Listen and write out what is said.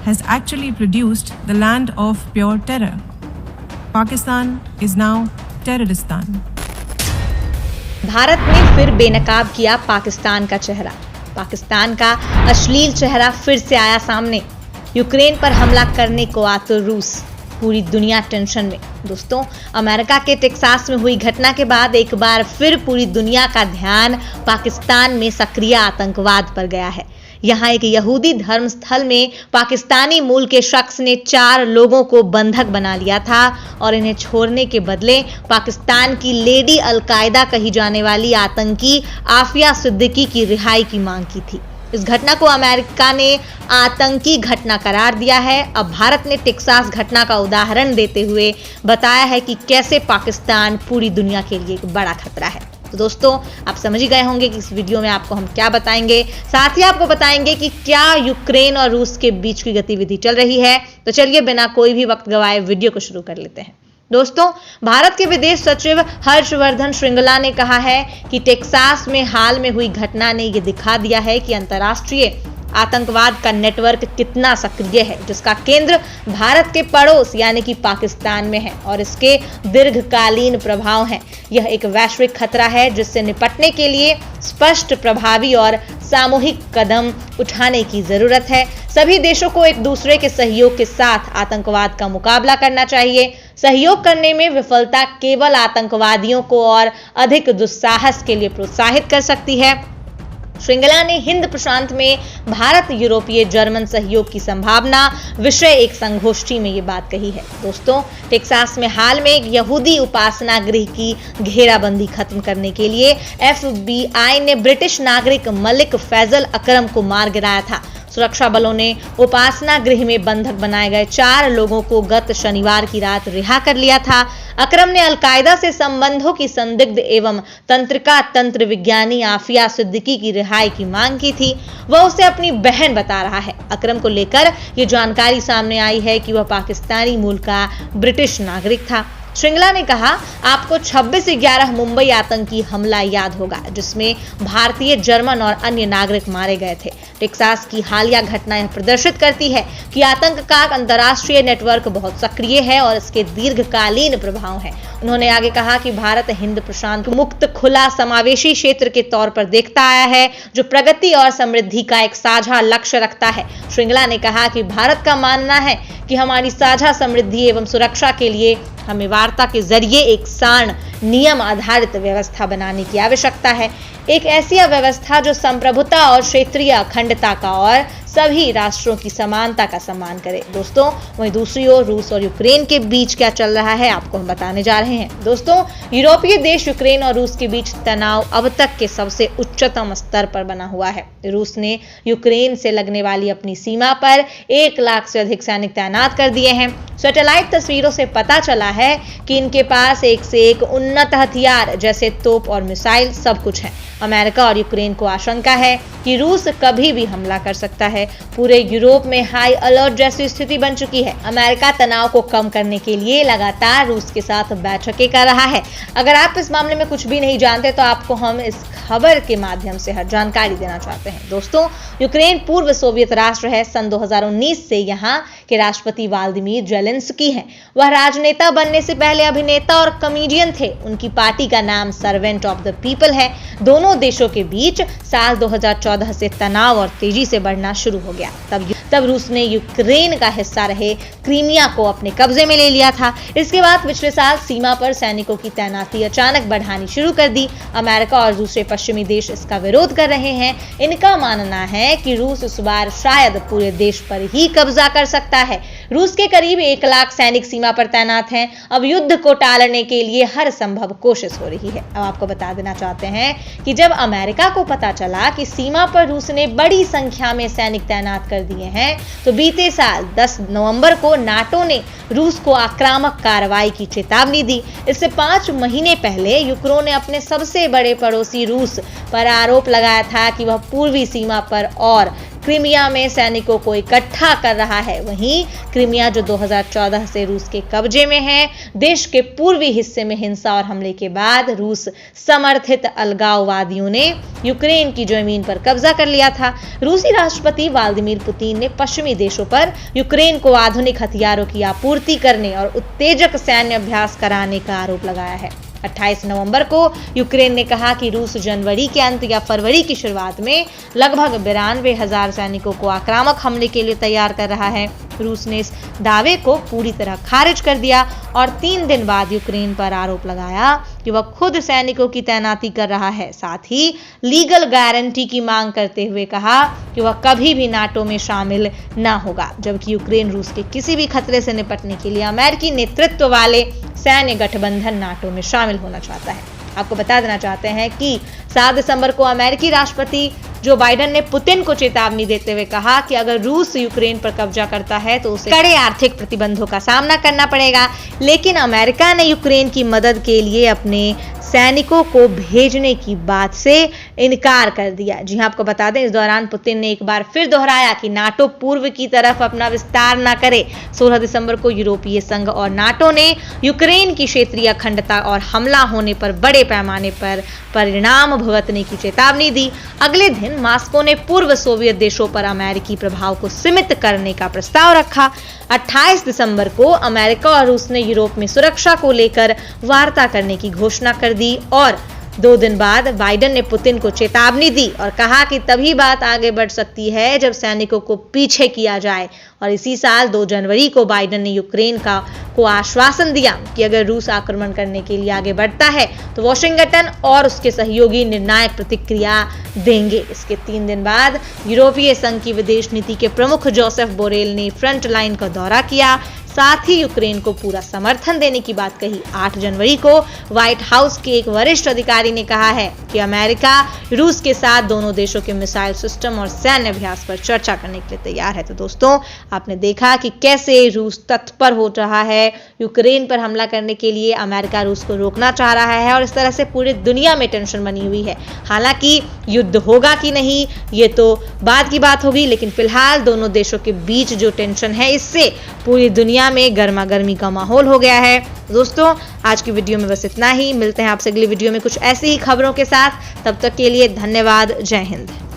has actually produced the land of pure terror. Pakistan is now Terroristan. Bharat ने फिर बेनकाब किया पाकिस्तान का चेहरा। पाकिस्तान का अश्लील चेहरा फिर से आया सामने। यूक्रेन पर हमला करने को आतुर रूस, पूरी दुनिया टेंशन में। दोस्तों, अमेरिका के टेक्सास में हुई घटना के बाद एक बार फिर पूरी दुनिया का ध्यान पाकिस्तान में सक्रिय आतंकवाद पर गया है। यहाँ एक यहूदी धर्मस्थल में पाकिस्तानी मूल के शख्स ने 4 लोगों को बंधक बना लिया था और इन्हें छोड़ने के बदले पाकिस्तान की लेडी अलकायदा कही जाने वाली आतंकी आफिया सिद्दीकी की रिहाई की मांग की थी। इस घटना को अमेरिका ने आतंकी घटना करार दिया है। अब भारत ने टेक्सास घटना का उदाहरण देते हुए बताया है कि कैसे पाकिस्तान पूरी दुनिया के लिए एक बड़ा खतरा है। तो दोस्तों, आप समझ ही गए होंगे कि इस वीडियो में आपको हम क्या बताएंगे। साथ ही आपको बताएंगे कि क्या यूक्रेन और रूस के बीच की गतिविधि चल रही है। तो चलिए बिना कोई भी वक्त गवाए वीडियो को शुरू कर लेते हैं। दोस्तों, भारत के विदेश सचिव हर्षवर्धन श्रृंगला ने कहा है कि टेक्सास में हाल में हुई घटना ने यह दिखा दिया है कि अंतर्राष्ट्रीय आतंकवाद का नेटवर्क कितना सक्रिय है, जिसका केंद्र भारत के पड़ोस यानी कि पाकिस्तान में है और इसके दीर्घकालीन प्रभाव हैं। यह एक वैश्विक खतरा है जिससे निपटने के लिए स्पष्ट, प्रभावी और सामूहिक कदम उठाने की जरूरत है। सभी देशों को एक दूसरे के सहयोग के साथ आतंकवाद का मुकाबला करना चाहिए। सहयोग करने में विफलता केवल आतंकवादियों को और अधिक दुस्साहस के लिए प्रोत्साहित कर सकती है। श्रृंगला ने हिंद प्रशांत में भारत यूरोपीय जर्मन सहयोग की संभावना विषय एक संगोष्ठी में ये बात कही है। दोस्तों, टेक्सास में हाल में एक यहूदी उपासना गृह की घेराबंदी खत्म करने के लिए FBI ने ब्रिटिश नागरिक मलिक फैजल अकरम को मार गिराया था। सुरक्षा बलों ने उपासना गृह में बंधक बनाए गए 4 लोगों को गत शनिवार की रात रिहा कर लिया था। अकरम ने अलकायदा से संबंधों की संदिग्ध एवं तंत्रिका तंत्र विज्ञानी आफिया सिद्दीकी की रिहाई की मांग की थी। वह उसे अपनी बहन बता रहा है। अकरम को लेकर ये जानकारी सामने आई है कि वह पाकिस्तानी मूल का ब्रिटिश नागरिक था। श्रृंगला ने कहा, आपको 26/11 मुंबई आतंकी हमला याद होगा, जिसमें भारतीय, जर्मन और अन्य नागरिक मारे गए थे। टेक्सास की हालिया घटना यह प्रदर्शित करती है कि आतंक का अंतर्राष्ट्रीय नेटवर्क बहुत सक्रिय है और इसके दीर्घकालीन प्रभाव हैं। उन्होंने आगे कहा कि भारत हिंद प्रशांत मुक्त, खुला, समावेशी क्षेत्र के तौर पर देखता आया है, जो प्रगति और समृद्धि का एक साझा लक्ष्य रखता है। श्रृंगला ने कहा कि भारत का मानना है कि हमारी साझा समृद्धि एवं सुरक्षा के लिए हमें वार्ता के जरिए एक सार्ण, नियम आधारित व्यवस्था बनाने की आवश्यकता है। एक ऐसी व्यवस्था जो संप्रभुता और क्षेत्रीय अखंडता का और सभी राष्ट्रों की समानता का सम्मान करे। दोस्तों, वहीं दूसरी ओर रूस और यूक्रेन के बीच क्या चल रहा है आपको हम बताने जा रहे हैं। दोस्तों, यूरोपीय देश यूक्रेन और रूस के बीच तनाव अब तक के सबसे उच्चतम स्तर पर बना हुआ है। रूस ने यूक्रेन से लगने वाली अपनी सीमा पर 1 लाख से अधिक सैनिक तैनात कर दिए हैं। सैटेलाइट तस्वीरों से पता चला है कि इनके पास एक से एक उन्नत हथियार जैसे तोप और मिसाइल सब कुछ है। अमेरिका और यूक्रेन को आशंका है कि रूस कभी भी हमला कर सकता है। पूरे यूरोप में हाई अलर्ट जैसी स्थिति बन चुकी है। अमेरिका तनाव को कम करने के लिए लगातार रूस के साथ बैठकें कर रहा है। अगर आप इस मामले में कुछ भी नहीं जानते तो आपको हम इस खबर के माध्यम से हर जानकारी देना चाहते हैं। दोस्तों, यूक्रेन पूर्व सोवियत राष्ट्र है। सन 2019 से यहाँ के राष्ट्रपति व्लादिमीर ज़ेलेंस्की हैं। वह राजनेता बनने से पहले अभिनेता और कॉमेडियन थे। उनकी पार्टी का नाम सर्वेंट ऑफ द पीपल है। दोनों देशों के बीच साल 2014 से तनाव और तेजी से बढ़ना शुरू हो गया। तब रूस ने यूक्रेन का हिस्सा रहे क्रीमिया को अपने कब्जे में ले लिया था। इसके बाद पिछले साल सीमा पर सैनिकों की तैनाती अचानक बढ़ानी शुरू कर दी। अमेरिका और दूसरे पश्चिमी देश इसका विरोध कर रहे हैं। इनका मानना है कि रूस इस बार शायद पूरे देश पर ही कब्जा कर सकता है। रूस के करीब 1 लाख सैनिक सीमा पर तैनात हैं। अब युद्ध को टालने के लिए हर संभव कोशिश हो रही है। अब आपको बता देना चाहते हैं कि जब अमेरिका को पता चला कि सीमा पर रूस ने बड़ी संख्या में सैनिक तैनात कर दिए हैं, तो बीते साल 10 नवंबर को नाटो ने रूस को आक्रामक कार्रवाई की चेतावनी दी। इससे 5 महीने पहले यूक्रेन ने अपने सबसे बड़े पड़ोसी रूस पर आरोप लगाया था कि वह पूर्वी सीमा पर और क्रीमिया में सैनिकों को इकट्ठा कर रहा है। वहीं क्रीमिया जो 2014 से रूस के कब्जे में है, देश के पूर्वी हिस्से में हिंसा और हमले के बाद रूस समर्थित अलगाववादियों ने यूक्रेन की जमीन पर कब्जा कर लिया था। रूसी राष्ट्रपति व्लादिमीर पुतिन ने पश्चिमी देशों पर यूक्रेन को आधुनिक हथियारों की आपूर्ति करने और उत्तेजक सैन्य अभ्यास कराने का आरोप लगाया है। 28 नवंबर को यूक्रेन ने कहा कि रूस जनवरी के अंत या फरवरी की शुरुआत में लगभग 92,000 सैनिकों को आक्रामक हमले के लिए तैयार कर रहा है। रूस ने इस दावे को पूरी तरह खारिज कर दिया और 3 दिन बाद यूक्रेन पर आरोप लगाया कि वह खुद सैनिकों की तैनाती कर रहा है। साथ ही लीगल गारंटी की मांग करते हुए कहा कि वह कभी भी नाटो में शामिल न होगा, जबकि यूक्रेन रूस के किसी भी खतरे से निपटने के लिए अमेरिकी नेतृत्व वाले सैन्य गठबंधन नाटो में शामिल होना चाहता है। आपको बता देना चाहते हैं कि 7 दिसंबर को अमेरिकी राष्ट्रपति जो बाइडेन ने पुतिन को चेतावनी देते हुए कहा कि अगर रूस यूक्रेन पर कब्जा करता है तो उसे कड़े आर्थिक प्रतिबंधों का सामना करना पड़ेगा। लेकिन अमेरिका ने यूक्रेन की मदद के लिए अपने सैनिकों को भेजने की बात से इनकार कर दिया। जी हां, आपको बता दें, इस दौरान पुतिन ने एक बार फिर दोहराया कि नाटो पूर्व की तरफ अपना विस्तार न करे। 16 दिसंबर को यूरोपीय संघ और नाटो ने यूक्रेन की क्षेत्रीय अखंडता और हमला होने पर बड़े पैमाने पर परिणाम भुगतने की चेतावनी दी। अगले दिन मॉस्को ने पूर्व सोवियत देशों पर अमेरिकी प्रभाव को सीमित करने का प्रस्ताव रखा। 28 दिसंबर को अमेरिका और रूस ने यूरोप में सुरक्षा को लेकर वार्ता करने की घोषणा कर दी और 2 दिन बाद बाइडेन ने पुतिन को चेतावनी दी और कहा कि तभी बात आगे बढ़ सकती है जब सैनिकों को पीछे किया जाए। और इसी साल 2 जनवरी को बाइडेन ने यूक्रेन को आश्वासन दिया कि अगर रूस आक्रमण करने के लिए आगे बढ़ता है तो वॉशिंगटन और उसके सहयोगी निर्णायक प्रतिक्रिया देंगे। इसके 3 दिन बाद यूरोपीय संघ की विदेश नीति के प्रमुख जोसेफ बोरेल ने फ्रंट लाइन का दौरा किया। साथ ही यूक्रेन को पूरा समर्थन देने की बात कही। 8 जनवरी को व्हाइट हाउस के एक वरिष्ठ अधिकारी ने कहा है कि अमेरिका रूस के साथ दोनों देशों के मिसाइल सिस्टम और सैन्य अभ्यास पर चर्चा करने के लिए तैयार है। तो दोस्तों, आपने देखा कि कैसे रूस तत्पर हो रहा है यूक्रेन पर हमला करने के लिए। अमेरिका रूस को रोकना चाह रहा है और इस तरह से पूरी दुनिया में टेंशन बनी हुई है। हालांकि युद्ध होगा कि नहीं ये तो बाद की बात होगी, लेकिन फिलहाल दोनों देशों के बीच जो टेंशन है इससे पूरी दुनिया में गर्मा गर्मी का माहौल हो गया है। दोस्तों, आज की वीडियो में बस इतना ही। मिलते हैं आपसे अगली वीडियो में कुछ ऐसी ही खबरों के साथ। तब तक के लिए धन्यवाद। जय हिंद।